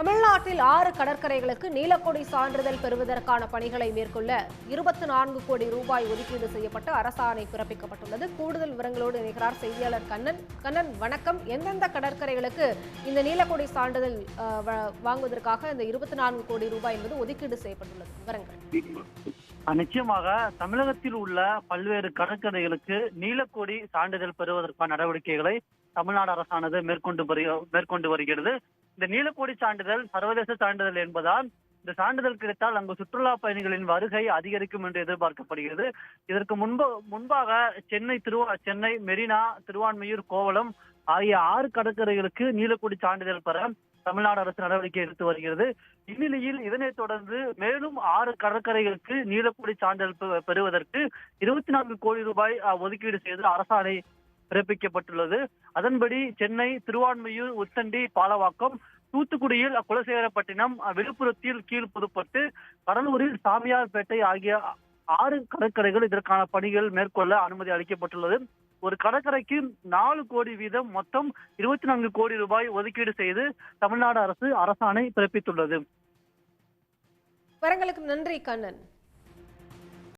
தமிழ்நாட்டில் 6 கடற்கரைகளுக்கு நீலக்கொடி சான்றிதழ் பெறுவதற்கான பணிகளை மேற்கொள்ள 24 கோடி ரூபாய் ஒதுக்கீடு செய்யப்பட்டு அரசாணை பிறப்பிக்கப்பட்டுள்ளது. கூடுதல் விவரங்களோடு இணைகிறார் செய்தியாளர் கண்ணன். கண்ணன், வணக்கம். எந்தெந்த கடற்கரைகளுக்கு இந்த நீலக்கொடி சான்றிதழ் வாங்குவதற்காக இந்த 24 கோடி ரூபாய் என்பது ஒதுக்கீடு செய்யப்பட்டுள்ளது? விவரங்கள். நிச்சயமாக தமிழகத்தில் உள்ள பல்வேறு கடற்கரைகளுக்கு நீலக்கொடி சான்றிதழ் பெறுவதற்கான நடவடிக்கைகளை தமிழ்நாடு அரசானது மேற்கொண்டு வருகிறது. இந்த நீலக்கொடி சான்றிதழ் சர்வதேச சான்றிதழ் என்பதால் இந்த சான்றிதழ் கிடைத்தால் அங்கு சுற்றுலா பயணிகளின் வருகை அதிகரிக்கும் என்று எதிர்பார்க்கப்படுகிறது. இதற்கு முன்பாக சென்னை, மெரினா, திருவான்மியூர், கோவளம் ஆகிய 6 கடற்கரைகளுக்கு நீலக்கொடி சான்றிதழ் பெற தமிழ்நாடு அரசு நடவடிக்கை எடுத்து வருகிறது. இந்நிலையில் இதனைத் தொடர்ந்து மேலும் 6 கடற்கரைகளுக்கு நீலக்கொடி சான்றிதழ் பெறுவதற்கு 24 கோடி ரூபாய் ஒதுக்கீடு செய்து அரசாணை பிறப்பிக்கப்பட்டுள்ளது. அதன்படி சென்னை, திருவான்மியூர், உத்தண்டி, பாலவாக்கம், தூத்துக்குடியில் குலசேகரப்பட்டினம், விழுப்புரத்தில் கீழ்புதுப்பட்டு, கடலூரில் சாமியார்பேட்டை ஆகிய 6 கடற்கரைகள் இதற்கான பணிகள் மேற்கொள்ள அனுமதி அளிக்கப்பட்டுள்ளது. ஒரு கடற்கரைக்கு 4 கோடி வீதம் மொத்தம் 24 கோடி ரூபாய் ஒதுக்கீடு செய்து தமிழ்நாடு அரசு அரசாணை பிறப்பித்துள்ளது. விவரங்களுக்கு நன்றி கண்ணன்.